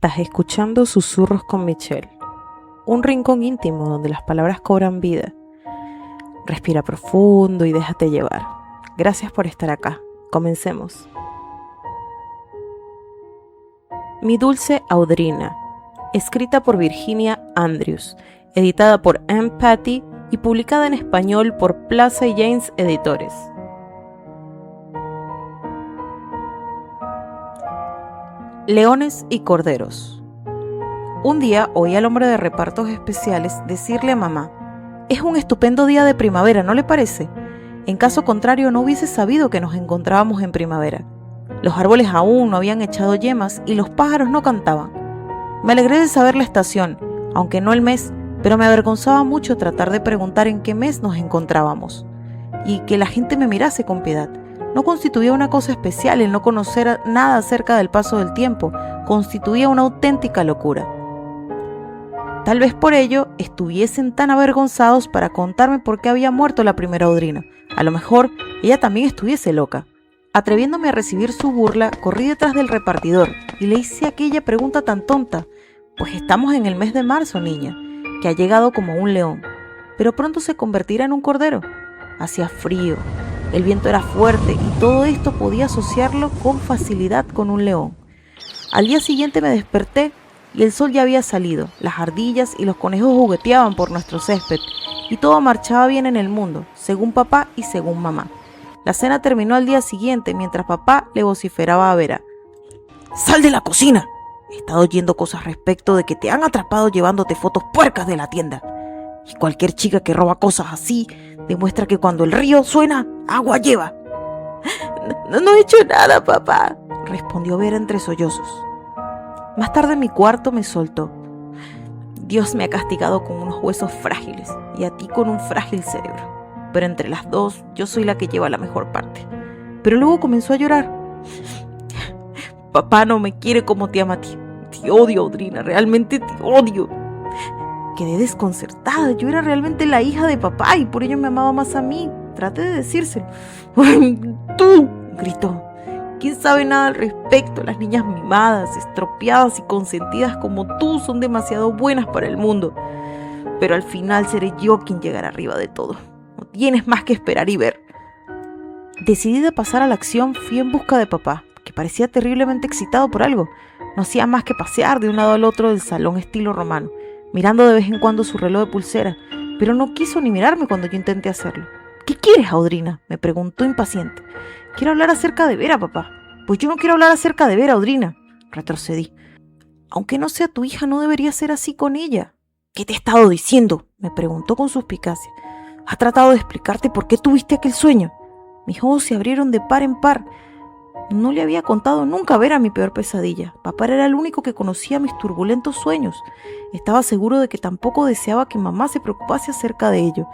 Estás escuchando Susurros con Michelle, un rincón íntimo donde las palabras cobran vida. Respira profundo y déjate llevar. Gracias por estar acá. Comencemos. Mi dulce Audrina, escrita por Virginia Andrews, editada por Ann Patty y publicada en español por Plaza y James Editores. Leones y corderos. Un día oí al hombre de repartos especiales decirle a mamá: «Es un estupendo día de primavera, ¿no le parece? En caso contrario no hubiese sabido que nos encontrábamos en primavera. Los árboles aún no habían echado yemas y los pájaros no cantaban. Me alegré de saber la estación, aunque no el mes, pero me avergonzaba mucho tratar de preguntar en qué mes nos encontrábamos. Y que la gente me mirase con piedad. No constituía una cosa especial el no conocer nada acerca del paso del tiempo, constituía una auténtica locura. Tal vez por ello estuviesen tan avergonzados para contarme por qué había muerto la primera Audrina. A lo mejor ella también estuviese loca. Atreviéndome a recibir su burla, corrí detrás del repartidor y le hice aquella pregunta tan tonta. Pues estamos en el mes de marzo, niña, que ha llegado como un león, pero pronto se convertirá en un cordero. Hacía frío. El viento era fuerte y todo esto podía asociarlo con facilidad con un león. Al día siguiente me desperté y el sol ya había salido, las ardillas y los conejos jugueteaban por nuestro césped y todo marchaba bien en el mundo, según papá y según mamá. La cena terminó al día siguiente mientras papá le vociferaba a Vera: «¡Sal de la cocina! He estado oyendo cosas respecto de que te han atrapado llevándote fotos puercas de la tienda. Y cualquier chica que roba cosas así demuestra que cuando el río suena, agua lleva». No he hecho nada, papá», respondió Vera entre sollozos. Más tarde en mi cuarto me soltó: «Dios me ha castigado con unos huesos frágiles y a ti con un frágil cerebro. Pero entre las dos yo soy la que lleva la mejor parte». Pero luego comenzó a llorar. «Papá no me quiere como te ama a ti. Te odio, Audrina, realmente te odio». Quedé desconcertada. Yo era realmente la hija de papá y por ello me amaba más a mí. Traté de decírselo. «¡Tú!», gritó. «¿Quién sabe nada al respecto? Las niñas mimadas, estropeadas y consentidas como tú son demasiado buenas para el mundo. Pero al final seré yo quien llegará arriba de todo. No tienes más que esperar y ver». Decidida a pasar a la acción, fui en busca de papá, que parecía terriblemente excitado por algo. No hacía más que pasear de un lado al otro del salón estilo romano, mirando de vez en cuando su reloj de pulsera, pero no quiso ni mirarme cuando yo intenté hacerlo. «¿Qué quieres, Audrina?», me preguntó impaciente. «Quiero hablar acerca de Vera, papá». «Pues yo no quiero hablar acerca de Vera, Audrina», retrocedí. «Aunque no sea tu hija, no debería ser así con ella». «¿Qué te he estado diciendo?», me preguntó con suspicacia. «¿Has tratado de explicarte por qué tuviste aquel sueño?». Mis ojos se abrieron de par en par. No le había contado nunca a Vera mi peor pesadilla. Papá era el único que conocía mis turbulentos sueños. Estaba seguro de que tampoco deseaba que mamá se preocupase acerca de ello.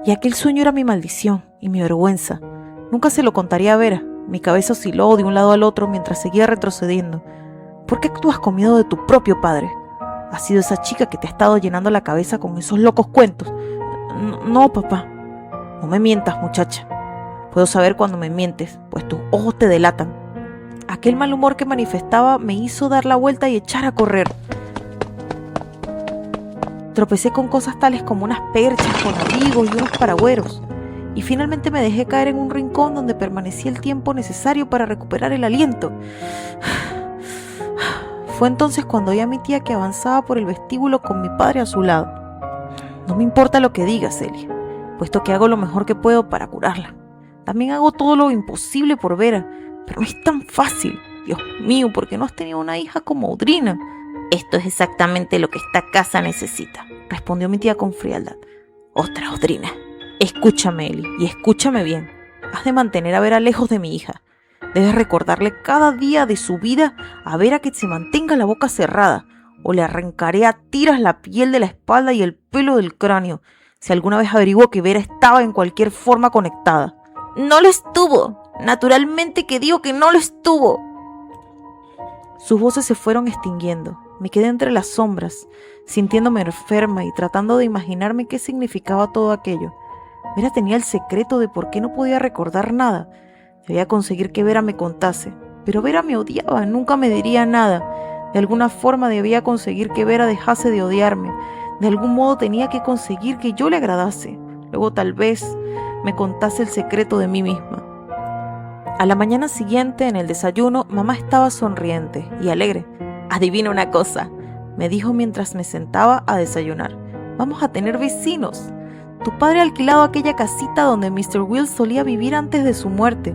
Y aquel sueño era mi maldición y mi vergüenza. Nunca se lo contaría a Vera. Mi cabeza osciló de un lado al otro mientras seguía retrocediendo. «¿Por qué actúas con miedo de tu propio padre? ¿Ha sido esa chica que te ha estado llenando la cabeza con esos locos cuentos?» No, papá». «No me mientas, muchacha. Puedo saber cuando me mientes, pues tus ojos te delatan». Aquel mal humor que manifestaba me hizo dar la vuelta y echar a correr. Tropecé con cosas tales como unas perchas con abrigos y unos paragüeros, y finalmente me dejé caer en un rincón donde permanecí el tiempo necesario para recuperar el aliento. Fue entonces cuando oí a mi tía que avanzaba por el vestíbulo con mi padre a su lado. «No me importa lo que digas, Celia, puesto que hago lo mejor que puedo para curarla. También hago todo lo imposible por Vera, pero no es tan fácil. Dios mío, ¿por qué no has tenido una hija como Audrina?». «Esto es exactamente lo que esta casa necesita», respondió mi tía con frialdad. «Otra Audrina». «Escúchame, Eli, y escúchame bien. Has de mantener a Vera lejos de mi hija. Debes recordarle cada día de su vida a Vera que se mantenga la boca cerrada, o le arrancaré a tiras la piel de la espalda y el pelo del cráneo, si alguna vez averiguo que Vera estaba en cualquier forma conectada». «No lo estuvo. Naturalmente que digo que no lo estuvo». Sus voces se fueron extinguiendo. Me quedé entre las sombras, sintiéndome enferma y tratando de imaginarme qué significaba todo aquello. Vera tenía el secreto de por qué no podía recordar nada. Debía conseguir que Vera me contase, pero Vera me odiaba, nunca me diría nada. De alguna forma debía conseguir que Vera dejase de odiarme. De algún modo tenía que conseguir que yo le agradase. Luego tal vez me contase el secreto de mí misma. A la mañana siguiente, en el desayuno, mamá estaba sonriente y alegre. «Adivina una cosa», me dijo mientras me sentaba a desayunar. «Vamos a tener vecinos. Tu padre ha alquilado aquella casita donde Mr. Wills solía vivir antes de su muerte».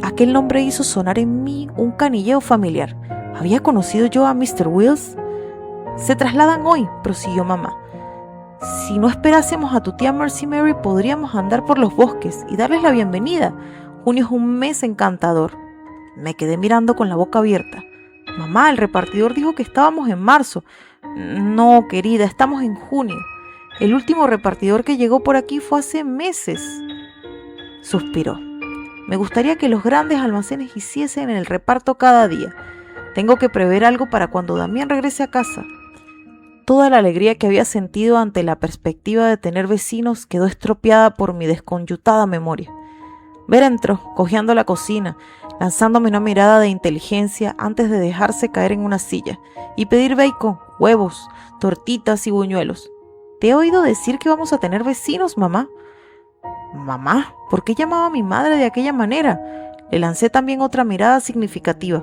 Aquel nombre hizo sonar en mí un canilleo familiar. ¿Había conocido yo a Mr. Wills? «Se trasladan hoy», prosiguió mamá. «Si no esperásemos a tu tía Mercy Mary, podríamos andar por los bosques y darles la bienvenida. Junio es un mes encantador». Me quedé mirando con la boca abierta. «Mamá, el repartidor dijo que estábamos en marzo». «No, querida, estamos en junio. El último repartidor que llegó por aquí fue hace meses». Suspiró. «Me gustaría que los grandes almacenes hiciesen el reparto cada día. Tengo que prever algo para cuando Damián regrese a casa». Toda la alegría que había sentido ante la perspectiva de tener vecinos quedó estropeada por mi desconyutada memoria. Vera entró, cojeando la cocina, lanzándome una mirada de inteligencia antes de dejarse caer en una silla y pedir bacon, huevos, tortitas y buñuelos. «¿Te he oído decir que vamos a tener vecinos, mamá?» «¿Mamá? ¿Por qué llamaba a mi madre de aquella manera?» Le lancé también otra mirada significativa.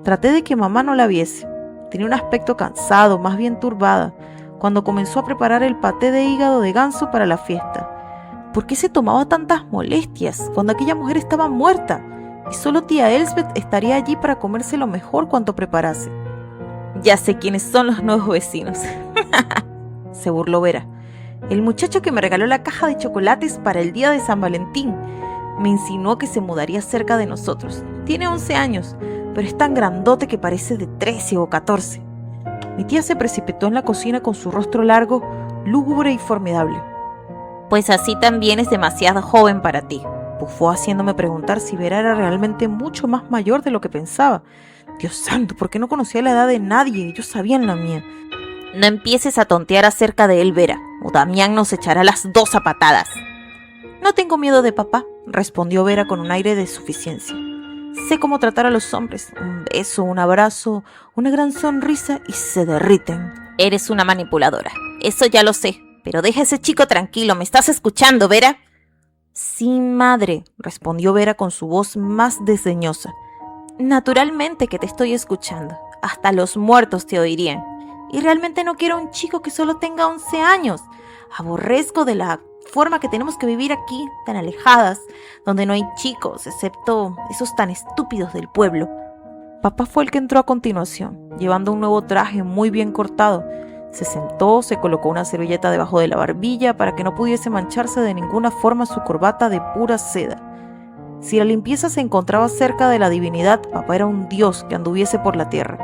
Traté de que mamá no la viese. Tenía un aspecto cansado, más bien turbada, cuando comenzó a preparar el paté de hígado de ganso para la fiesta. ¿Por qué se tomaba tantas molestias cuando aquella mujer estaba muerta? Y solo tía Elsbeth estaría allí para comérselo mejor cuanto preparase. «Ya sé quiénes son los nuevos vecinos», se burló Vera. «El muchacho que me regaló la caja de chocolates para el día de San Valentín. Me insinuó que se mudaría cerca de nosotros. Tiene 11 años, pero es tan grandote que parece de 13 o 14. Mi tía se precipitó en la cocina con su rostro largo, lúgubre y formidable. «Pues así también es demasiado joven para ti», bufó, haciéndome preguntar si Vera era realmente mucho más mayor de lo que pensaba. Dios santo, ¿por qué no conocía la edad de nadie? Yo sabía la mía. «No empieces a tontear acerca de él, Vera, o Damián nos echará las dos a patadas». «No tengo miedo de papá», respondió Vera con un aire de suficiencia. «Sé cómo tratar a los hombres. Un beso, un abrazo, una gran sonrisa y se derriten». «Eres una manipuladora, eso ya lo sé. Pero deja a ese chico tranquilo. ¿Me estás escuchando, Vera?» «Sí, madre», respondió Vera con su voz más desdeñosa. «Naturalmente que te estoy escuchando. Hasta los muertos te oirían. Y realmente no quiero un chico que solo tenga 11 años. Aborrezco de la forma que tenemos que vivir aquí, tan alejadas, donde no hay chicos, excepto esos tan estúpidos del pueblo». Papá fue el que entró a continuación, llevando un nuevo traje muy bien cortado. Se sentó, se colocó una servilleta debajo de la barbilla para que no pudiese mancharse de ninguna forma su corbata de pura seda. Si la limpieza se encontraba cerca de la divinidad, papá era un dios que anduviese por la tierra.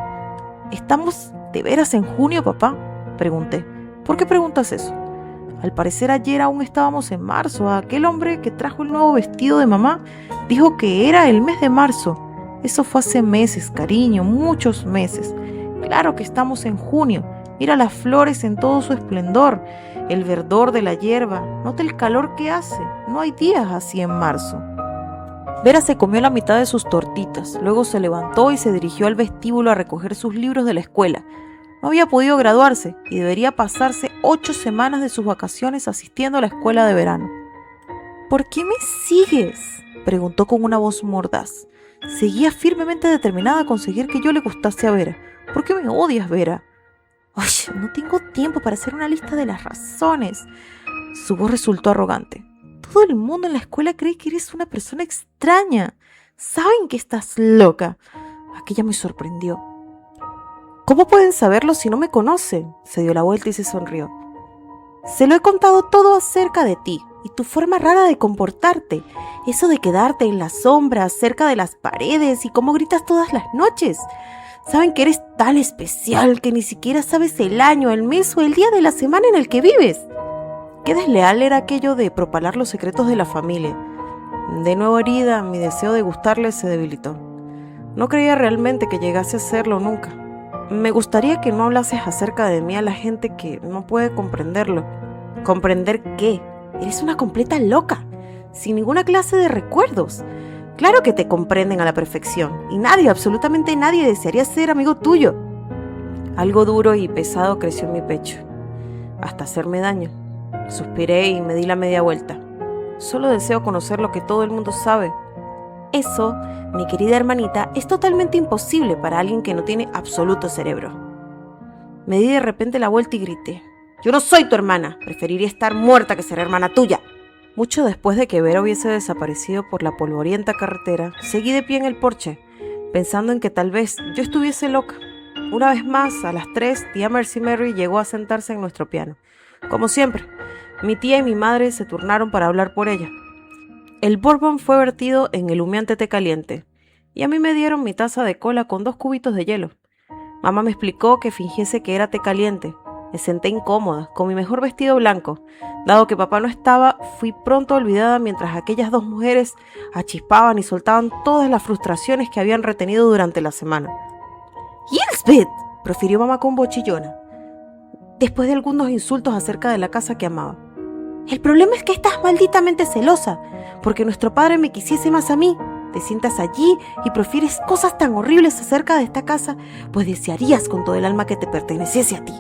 «¿Estamos de veras en junio, papá?», pregunté. «¿Por qué preguntas eso? Al parecer ayer aún estábamos en marzo. Aquel hombre que trajo el nuevo vestido de mamá dijo que era el mes de marzo. Eso fue hace meses, cariño, muchos meses. Claro que estamos en junio. Mira las flores en todo su esplendor, el verdor de la hierba. Nota el calor que hace. No hay días así en marzo». Vera se comió la mitad de sus tortitas, luego se levantó y se dirigió al vestíbulo a recoger sus libros de la escuela. No había podido graduarse y debería pasarse 8 semanas de sus vacaciones asistiendo a la escuela de verano. «¿Por qué me sigues?», preguntó con una voz mordaz. Seguía firmemente determinada a conseguir que yo le gustase a Vera. «¿Por qué me odias, Vera?». «Oye, no tengo tiempo para hacer una lista de las razones». Su voz resultó arrogante. «Todo el mundo en la escuela cree que eres una persona extraña. Saben que estás loca». Aquella me sorprendió. «¿Cómo pueden saberlo si no me conocen?», se dio la vuelta y se sonrió. «Se lo he contado todo acerca de ti y tu forma rara de comportarte. Eso de quedarte en la sombra, cerca de las paredes y cómo gritas todas las noches. Saben que eres tan especial que ni siquiera sabes el año, el mes o el día de la semana en el que vives». Qué desleal era aquello de propalar los secretos de la familia. De nuevo herida, mi deseo de gustarle se debilitó. No creía realmente que llegase a hacerlo nunca. Me gustaría que no hablases acerca de mí a la gente que no puede comprenderlo. ¿Comprender qué? Eres una completa loca, sin ninguna clase de recuerdos. Claro que te comprenden a la perfección, y nadie, absolutamente nadie, desearía ser amigo tuyo. Algo duro y pesado creció en mi pecho, hasta hacerme daño. Suspiré y me di la media vuelta. Solo deseo conocer lo que todo el mundo sabe. Eso, mi querida hermanita, es totalmente imposible para alguien que no tiene absoluto cerebro. Me di de repente la vuelta y grité: yo no soy tu hermana, preferiría estar muerta que ser hermana tuya. Mucho después de que Vera hubiese desaparecido por la polvorienta carretera, seguí de pie en el porche, pensando en que tal vez yo estuviese loca. Una vez más, a las 3, tía Mercy Mary llegó a sentarse en nuestro piano. Como siempre, mi tía y mi madre se turnaron para hablar por ella. El bourbon fue vertido en el humeante té caliente, y a mí me dieron mi taza de cola con 2 cubitos de hielo. Mamá me explicó que fingiese que era té caliente. Me senté incómoda, con mi mejor vestido blanco. Dado que papá no estaba, fui pronto olvidada mientras aquellas 2 mujeres achispaban y soltaban todas las frustraciones que habían retenido durante la semana. «Elsbeth», profirió mamá con voz chillona, después de algunos insultos acerca de la casa que amaba. «El problema es que estás malditamente celosa, porque nuestro padre me quisiese más a mí. Te sientas allí y profieres cosas tan horribles acerca de esta casa, pues desearías con todo el alma que te perteneciese a ti.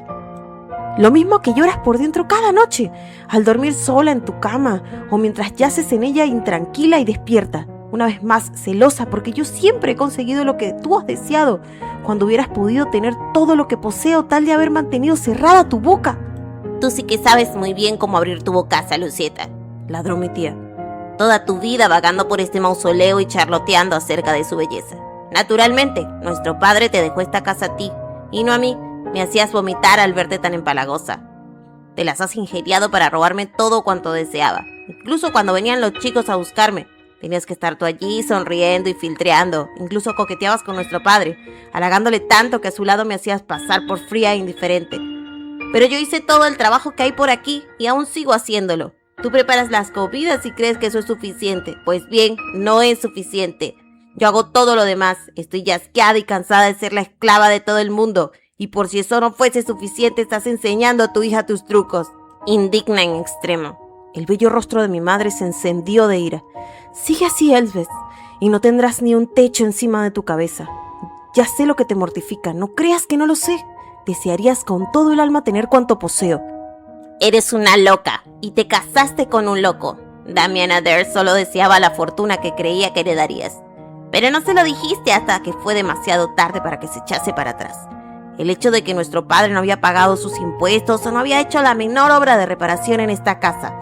Lo mismo que lloras por dentro cada noche, al dormir sola en tu cama o mientras yaces en ella intranquila y despierta. Una vez más, celosa porque yo siempre he conseguido lo que tú has deseado, cuando hubieras podido tener todo lo que poseo tal de haber mantenido cerrada tu boca». «Tú sí que sabes muy bien cómo abrir tu bocaza, Lucieta», ladró mi tía. «Toda tu vida vagando por este mausoleo y charloteando acerca de su belleza. Naturalmente, nuestro padre te dejó esta casa a ti, y no a mí. Me hacías vomitar al verte tan empalagosa. Te las has ingeniado para robarme todo cuanto deseaba. Incluso cuando venían los chicos a buscarme, tenías que estar tú allí sonriendo y filtreando. Incluso coqueteabas con nuestro padre, halagándole tanto que a su lado me hacías pasar por fría e indiferente. Pero yo hice todo el trabajo que hay por aquí y aún sigo haciéndolo. Tú preparas las comidas y crees que eso es suficiente. Pues bien, no es suficiente. Yo hago todo lo demás. Estoy ya asqueada y cansada de ser la esclava de todo el mundo. Y por si eso no fuese suficiente, estás enseñando a tu hija tus trucos. Indigna en extremo. El bello rostro de mi madre se encendió de ira. Sigue así, Elsbeth, y no tendrás ni un techo encima de tu cabeza. Ya sé lo que te mortifica, no creas que no lo sé. Desearías con todo el alma tener cuanto poseo. Eres una loca, y te casaste con un loco. Damian Adair solo deseaba la fortuna que creía que heredarías. Pero no se lo dijiste hasta que fue demasiado tarde para que se echase para atrás. El hecho de que nuestro padre no había pagado sus impuestos o no había hecho la menor obra de reparación en esta casa.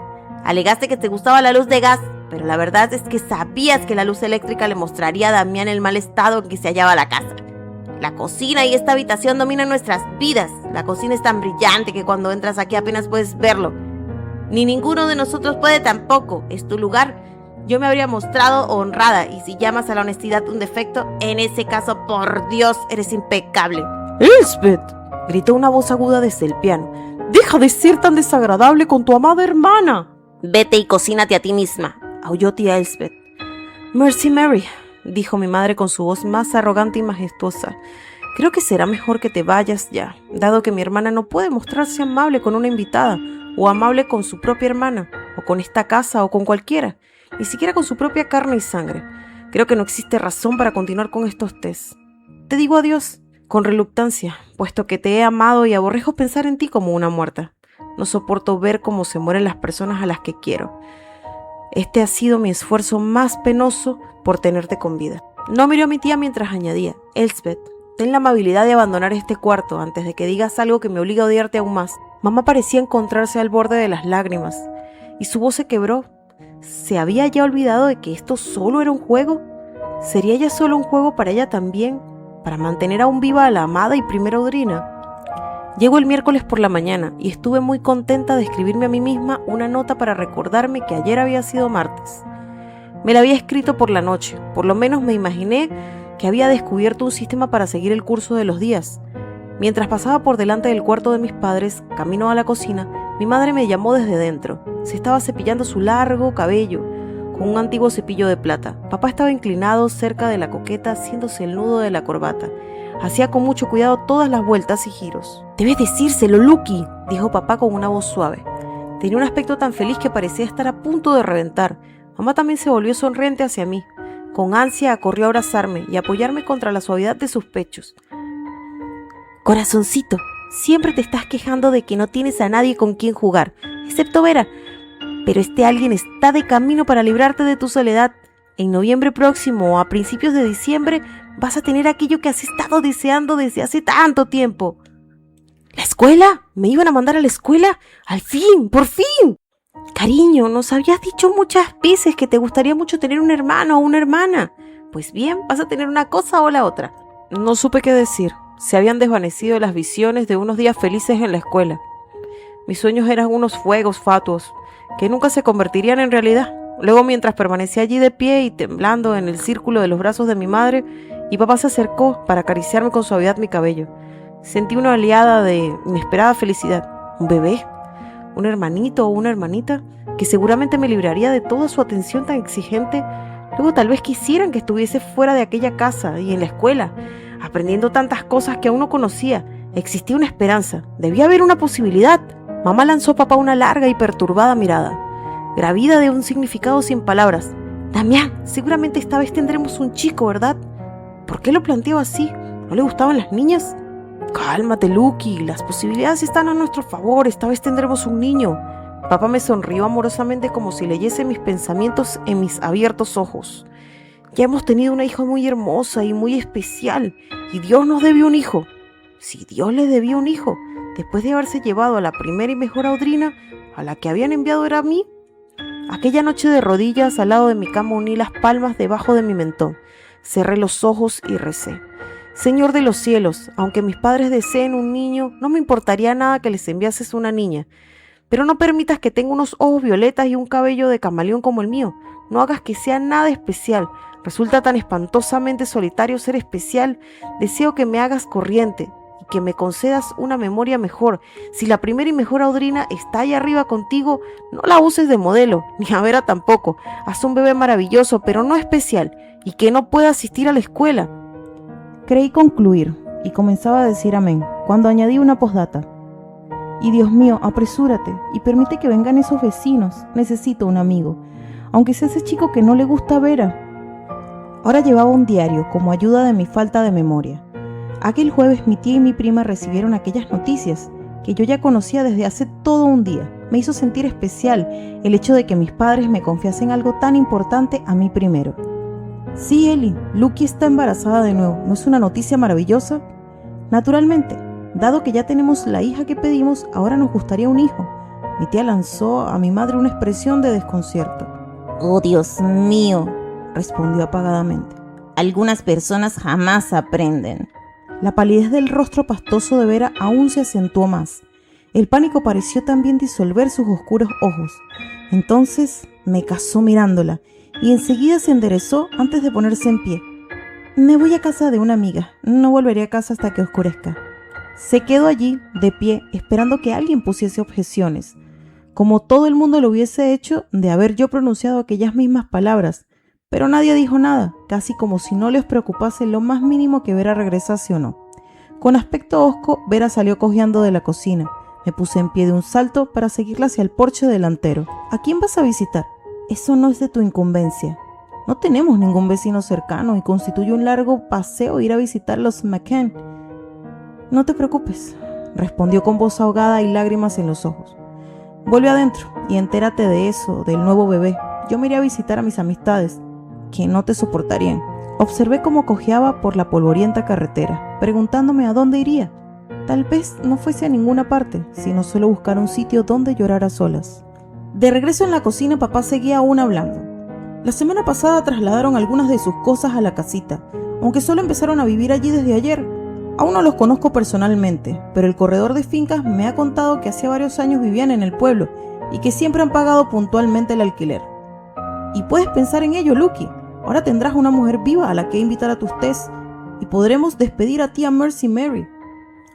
Alegaste que te gustaba la luz de gas, pero la verdad es que sabías que la luz eléctrica le mostraría a Damián el mal estado en que se hallaba la casa. La cocina y esta habitación dominan nuestras vidas. La cocina es tan brillante que cuando entras aquí apenas puedes verlo. Ni ninguno de nosotros puede tampoco. Es tu lugar. Yo me habría mostrado honrada, y si llamas a la honestidad un defecto, en ese caso, por Dios, eres impecable. «Elsbeth», gritó una voz aguda desde el piano, «deja de ser tan desagradable con tu amada hermana». «Vete y cocínate a ti misma», aulló tía Elsbeth. «Mercy Mary», dijo mi madre con su voz más arrogante y majestuosa, «creo que será mejor que te vayas ya, dado que mi hermana no puede mostrarse amable con una invitada, o amable con su propia hermana, o con esta casa, o con cualquiera, ni siquiera con su propia carne y sangre. Creo que no existe razón para continuar con estos tés. Te digo adiós, con reluctancia, puesto que te he amado y aborrejo pensar en ti como una muerta. No soporto ver cómo se mueren las personas a las que quiero. Este ha sido mi esfuerzo más penoso por tenerte con vida». No miró a mi tía mientras añadía: «Elsbeth, ten la amabilidad de abandonar este cuarto antes de que digas algo que me obligue a odiarte aún más». Mamá parecía encontrarse al borde de las lágrimas, y su voz se quebró. ¿Se había ya olvidado de que esto solo era un juego? ¿Sería ya solo un juego para ella también, para mantener aún viva a la amada y primera Udrina? Llegó el miércoles por la mañana y estuve muy contenta de escribirme a mí misma una nota para recordarme que ayer había sido martes. Me la había escrito por la noche, por lo menos me imaginé que había descubierto un sistema para seguir el curso de los días. Mientras pasaba por delante del cuarto de mis padres, camino a la cocina, mi madre me llamó desde dentro. Se estaba cepillando su largo cabello con un antiguo cepillo de plata. Papá estaba inclinado cerca de la coqueta haciéndose el nudo de la corbata. Hacía con mucho cuidado todas las vueltas y giros. «Debes decírselo, Lucky», dijo papá con una voz suave. Tenía un aspecto tan feliz que parecía estar a punto de reventar. Mamá también se volvió sonriente hacia mí. Con ansia corrió a abrazarme y apoyarme contra la suavidad de sus pechos. Corazoncito, siempre te estás quejando de que no tienes a nadie con quien jugar, excepto Vera. Pero este alguien está de camino para librarte de tu soledad. En noviembre próximo o a principios de diciembre vas a tener aquello que has estado deseando desde hace tanto tiempo. ¿La escuela? ¿Me iban a mandar a la escuela? ¡Al fin! ¡Por fin! Cariño, nos habías dicho muchas veces que te gustaría mucho tener un hermano o una hermana. Pues bien, vas a tener una cosa o la otra. No supe qué decir. Se habían desvanecido las visiones de unos días felices en la escuela. Mis sueños eran unos fuegos fatuos que nunca se convertirían en realidad. Luego, mientras permanecía allí de pie y temblando en el círculo de los brazos de mi madre, mi papá se acercó para acariciarme con suavidad mi cabello. Sentí una oleada de inesperada felicidad. ¿Un bebé? ¿Un hermanito o una hermanita? Que seguramente me libraría de toda su atención tan exigente. Luego tal vez quisieran que estuviese fuera de aquella casa y en la escuela, aprendiendo tantas cosas que aún no conocía. Existía una esperanza. Debía haber una posibilidad. Mamá lanzó a papá una larga y perturbada mirada, gravida de un significado sin palabras. Damián, seguramente esta vez tendremos un chico, ¿verdad? ¿Por qué lo planteó así? ¿No le gustaban las niñas? Cálmate, Lucky, las posibilidades están a nuestro favor, esta vez tendremos un niño. Papá me sonrió amorosamente como si leyese mis pensamientos en mis abiertos ojos. Ya hemos tenido una hija muy hermosa y muy especial, y Dios nos debió un hijo. Si Dios le debía un hijo, después de haberse llevado a la primera y mejor Audrina, a la que habían enviado era a mí. Aquella noche de rodillas al lado de mi cama uní las palmas debajo de mi mentón, cerré los ojos y recé. Señor de los cielos, aunque mis padres deseen un niño, no me importaría nada que les enviases una niña. Pero no permitas que tenga unos ojos violetas y un cabello de camaleón como el mío. No hagas que sea nada especial. Resulta tan espantosamente solitario ser especial. Deseo que me hagas corriente y que me concedas una memoria mejor. Si la primera y mejor Audrina está allá arriba contigo, no la uses de modelo, ni a Vera tampoco. Haz un bebé maravilloso, pero no especial, y que no pueda asistir a la escuela. Creí concluir, y comenzaba a decir amén, cuando añadí una postdata. Y Dios mío, apresúrate, y permite que vengan esos vecinos. Necesito un amigo, aunque sea ese chico que no le gusta a Vera. Ahora llevaba un diario, como ayuda de mi falta de memoria. Aquel jueves mi tía y mi prima recibieron aquellas noticias, que yo ya conocía desde hace todo un día. Me hizo sentir especial el hecho de que mis padres me confiasen algo tan importante a mí primero. Sí, Eli, Lucky está embarazada de nuevo. ¿No es una noticia maravillosa? Naturalmente, dado que ya tenemos la hija que pedimos, ahora nos gustaría un hijo. Mi tía lanzó a mi madre una expresión de desconcierto. Oh, Dios mío, respondió apagadamente. Algunas personas jamás aprenden. La palidez del rostro pastoso de Vera aún se acentuó más. El pánico pareció también disolver sus oscuros ojos. Entonces me casó mirándola y enseguida se enderezó antes de ponerse en pie. Me voy a casa de una amiga. No volveré a casa hasta que oscurezca. Se quedó allí, de pie, esperando que alguien pusiese objeciones, como todo el mundo lo hubiese hecho de haber yo pronunciado aquellas mismas palabras, pero nadie dijo nada, casi como si no les preocupase lo más mínimo que Vera regresase o no. Con aspecto hosco, Vera salió cojeando de la cocina. Me puse en pie de un salto para seguirla hacia el porche delantero. ¿A quién vas a visitar? Eso no es de tu incumbencia. No tenemos ningún vecino cercano y constituye un largo paseo ir a visitar los McCann. No te preocupes, respondió con voz ahogada y lágrimas en los ojos. Vuelve adentro y entérate de eso, del nuevo bebé. Yo me iré a visitar a mis amistades, que no te soportarían. Observé cómo cojeaba por la polvorienta carretera, preguntándome a dónde iría. Tal vez no fuese a ninguna parte, sino solo buscar un sitio donde llorar a solas. De regreso en la cocina, papá seguía aún hablando. La semana pasada trasladaron algunas de sus cosas a la casita, aunque solo empezaron a vivir allí desde ayer. Aún no los conozco personalmente, pero el corredor de fincas me ha contado que hace varios años vivían en el pueblo y que siempre han pagado puntualmente el alquiler. Y puedes pensar en ello, Lucky. Ahora tendrás una mujer viva a la que invitar a tus tés y podremos despedir a tía Mercy Mary.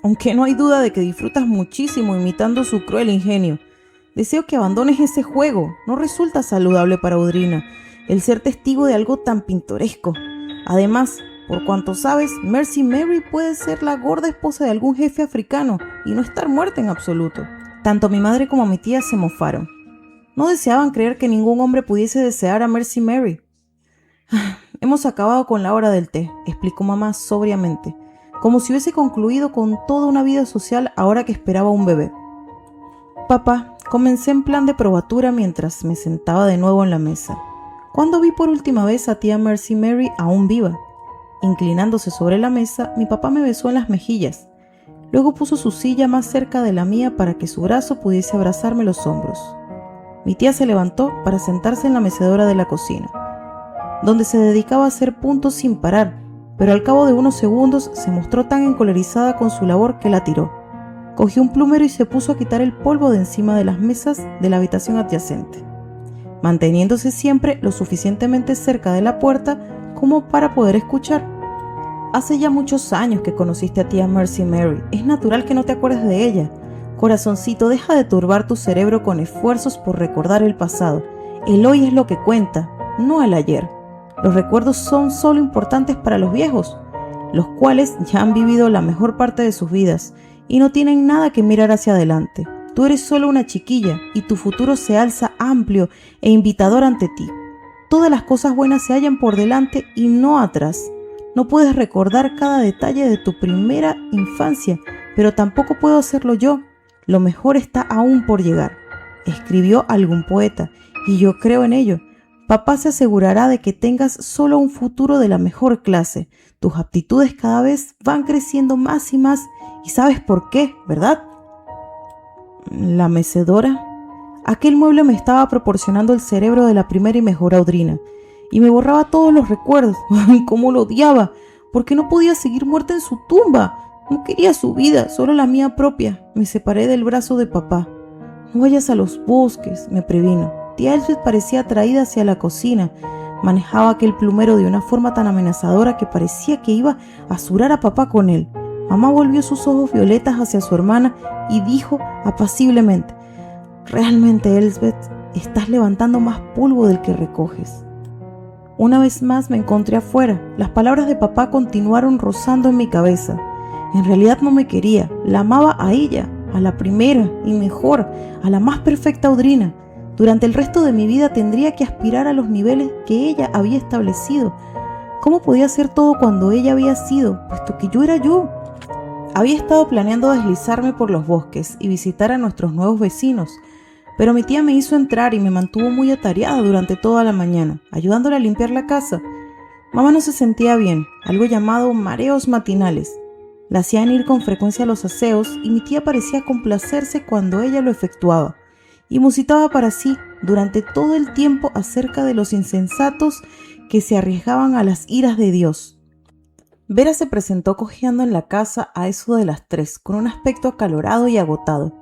Aunque no hay duda de que disfrutas muchísimo imitando su cruel ingenio. Deseo que abandones ese juego. No resulta saludable para Audrina el ser testigo de algo tan pintoresco. Además, por cuanto sabes, Mercy Mary puede ser la gorda esposa de algún jefe africano y no estar muerta en absoluto. Tanto mi madre como mi tía se mofaron. No deseaban creer que ningún hombre pudiese desear a Mercy Mary. hemos acabado con la hora del té, explicó mamá sobriamente, como si hubiese concluido con toda una vida social ahora que esperaba un bebé. Papá, comencé en plan de probatura mientras me sentaba de nuevo en la mesa. ¿Cuándo vi por última vez a tía Mercy Mary aún viva? Inclinándose sobre la mesa, mi papá me besó en las mejillas. Luego puso su silla más cerca de la mía para que su brazo pudiese abrazarme los hombros. Mi tía se levantó para sentarse en la mecedora de la cocina, donde se dedicaba a hacer puntos sin parar, pero al cabo de unos segundos se mostró tan encolerizada con su labor que la tiró. Cogió un plumero y se puso a quitar el polvo de encima de las mesas de la habitación adyacente, manteniéndose siempre lo suficientemente cerca de la puerta como para poder escuchar. Hace ya muchos años que conociste a tía Mercy Mary. Es natural que no te acuerdes de ella. Corazoncito, deja de turbar tu cerebro con esfuerzos por recordar el pasado. El hoy es lo que cuenta, no el ayer. Los recuerdos son solo importantes para los viejos, los cuales ya han vivido la mejor parte de sus vidas y no tienen nada que mirar hacia adelante. Tú eres solo una chiquilla y tu futuro se alza amplio e invitador ante ti. Todas las cosas buenas se hallan por delante y no atrás. No puedes recordar cada detalle de tu primera infancia, pero tampoco puedo hacerlo yo. Lo mejor está aún por llegar, escribió algún poeta, y yo creo en ello. Papá se asegurará de que tengas solo un futuro de la mejor clase. Tus aptitudes cada vez van creciendo más y más, y sabes por qué, ¿verdad? La mecedora. Aquel mueble me estaba proporcionando el cerebro de la primera y mejor Audrina, y me borraba todos los recuerdos. ¡Ay, cómo lo odiaba! Porque no podía seguir muerta en su tumba. No quería su vida, solo la mía propia. Me separé del brazo de papá. No vayas a los bosques, me previno. Tía Elspeth parecía atraída hacia la cocina. Manejaba aquel plumero de una forma tan amenazadora que parecía que iba a azurar a papá con él. Mamá volvió sus ojos violetas hacia su hermana y dijo apaciblemente: «Realmente, Elspeth, estás levantando más polvo del que recoges». Una vez más me encontré afuera. Las palabras de papá continuaron rozando en mi cabeza. En realidad no me quería. La amaba a ella, a la primera y mejor, a la más perfecta Audrina. Durante el resto de mi vida tendría que aspirar a los niveles que ella había establecido. ¿Cómo podía hacer todo cuando ella había sido, puesto que yo era yo? Había estado planeando deslizarme por los bosques y visitar a nuestros nuevos vecinos, pero mi tía me hizo entrar y me mantuvo muy atareada durante toda la mañana, ayudándole a limpiar la casa. Mamá no se sentía bien, algo llamado mareos matinales. La hacían ir con frecuencia a los aseos y mi tía parecía complacerse cuando ella lo efectuaba, y musitaba para sí durante todo el tiempo acerca de los insensatos que se arriesgaban a las iras de Dios. Vera se presentó cojeando en la casa a eso de las 3, con un aspecto acalorado y agotado.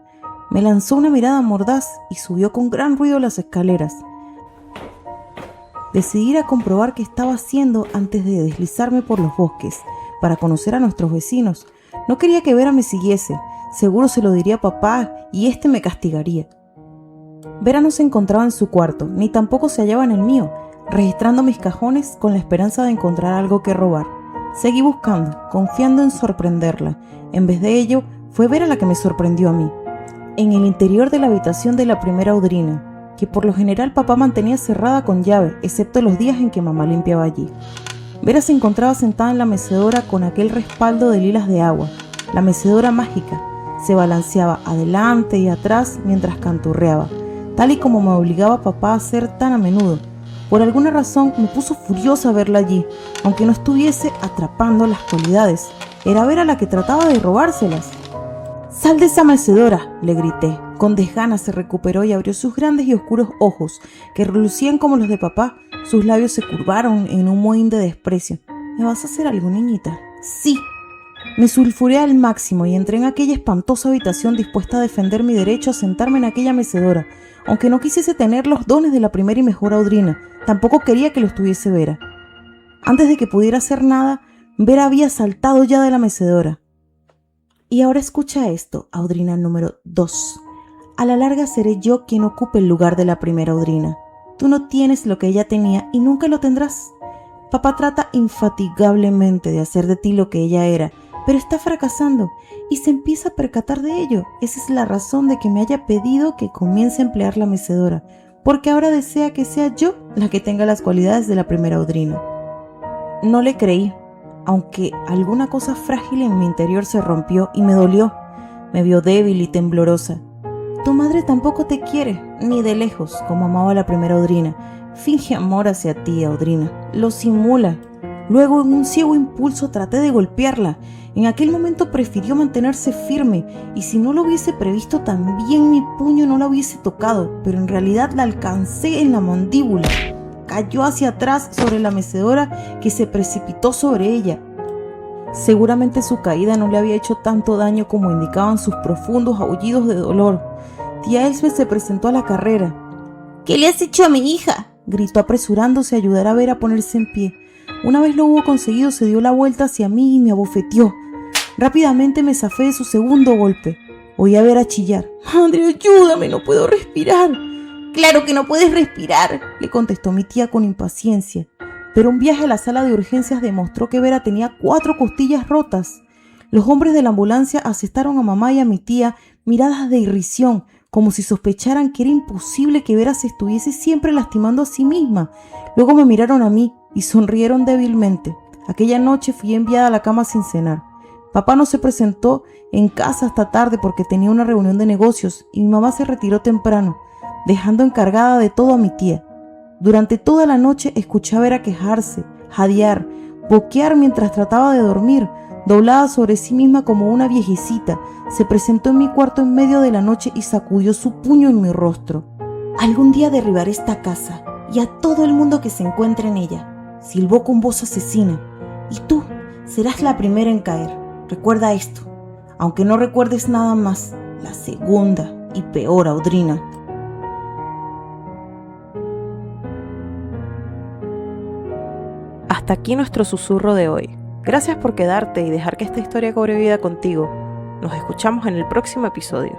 Me lanzó una mirada mordaz y subió con gran ruido las escaleras. Decidí ir a comprobar qué estaba haciendo antes de deslizarme por los bosques, para conocer a nuestros vecinos. No quería que Vera me siguiese. Seguro se lo diría a papá y éste me castigaría. Vera no se encontraba en su cuarto, ni tampoco se hallaba en el mío, registrando mis cajones con la esperanza de encontrar algo que robar. Seguí buscando, confiando en sorprenderla. En vez de ello, fue Vera la que me sorprendió a mí. En el interior de la habitación de la primera Audrina, que por lo general papá mantenía cerrada con llave, excepto los días en que mamá limpiaba allí. Vera se encontraba sentada en la mecedora con aquel respaldo de lilas de agua, la mecedora mágica. Se balanceaba adelante y atrás mientras canturreaba, tal y como me obligaba papá a hacer tan a menudo. Por alguna razón me puso furiosa verla allí, aunque no estuviese atrapando las cualidades. Era Vera la que trataba de robárselas. «¡Sal de esa mecedora!», le grité. Con desgana se recuperó y abrió sus grandes y oscuros ojos, que relucían como los de papá. Sus labios se curvaron en un mohín de desprecio. «¿Me vas a hacer algo, niñita?» «Sí». Me sulfuré al máximo y entré en aquella espantosa habitación dispuesta a defender mi derecho a sentarme en aquella mecedora. Aunque no quisiese tener los dones de la primera y mejor Audrina, tampoco quería que los tuviese Vera. Antes de que pudiera hacer nada, Vera había saltado ya de la mecedora. Y ahora escucha esto, Audrina número 2. A la larga seré yo quien ocupe el lugar de la primera Audrina. Tú no tienes lo que ella tenía y nunca lo tendrás. Papá trata infatigablemente de hacer de ti lo que ella era, pero está fracasando y se empieza a percatar de ello. Esa es la razón de que me haya pedido que comience a emplear la mecedora, porque ahora desea que sea yo la que tenga las cualidades de la primera Audrina. No le creí, aunque alguna cosa frágil en mi interior se rompió y me dolió. Me vio débil y temblorosa. Tu madre tampoco te quiere, ni de lejos, como amaba la primera Audrina. Finge amor hacia ti, Audrina. Lo simula. Luego, en un ciego impulso, traté de golpearla. En aquel momento prefirió mantenerse firme, y si no lo hubiese previsto, también mi puño no la hubiese tocado, pero en realidad la alcancé en la mandíbula. Cayó hacia atrás sobre la mecedora que se precipitó sobre ella. Seguramente su caída no le había hecho tanto daño como indicaban sus profundos aullidos de dolor. Tía Elsbeth se presentó a la carrera. ¿Qué le has hecho a mi hija?, gritó apresurándose a ayudar a Vera a ponerse en pie. Una vez lo hubo conseguido, se dio la vuelta hacia mí y me abofeteó. Rápidamente me zafé de su segundo golpe. Oí a Vera chillar. «Madre, ayúdame, no puedo respirar». «Claro que no puedes respirar», le contestó mi tía con impaciencia. Pero un viaje a la sala de urgencias demostró que Vera tenía 4 costillas rotas. Los hombres de la ambulancia asestaron a mamá y a mi tía miradas de irrisión, como si sospecharan que era imposible que Vera se estuviese siempre lastimando a sí misma. Luego me miraron a mí y sonrieron débilmente. Aquella noche fui enviada a la cama sin cenar. Papá no se presentó en casa hasta tarde porque tenía una reunión de negocios y mi mamá se retiró temprano, dejando encargada de todo a mi tía. Durante toda la noche escuché a Vera quejarse, jadear, boquear mientras trataba de dormir. Doblada sobre sí misma como una viejecita, se presentó en mi cuarto en medio de la noche y sacudió su puño en mi rostro. «Algún día derribaré esta casa y a todo el mundo que se encuentre en ella», silbó con voz asesina. «Y tú serás la primera en caer. Recuerda esto, aunque no recuerdes nada más, la segunda y peor Audrina». Hasta aquí nuestro susurro de hoy. Gracias por quedarte y dejar que esta historia cobre vida contigo. Nos escuchamos en el próximo episodio.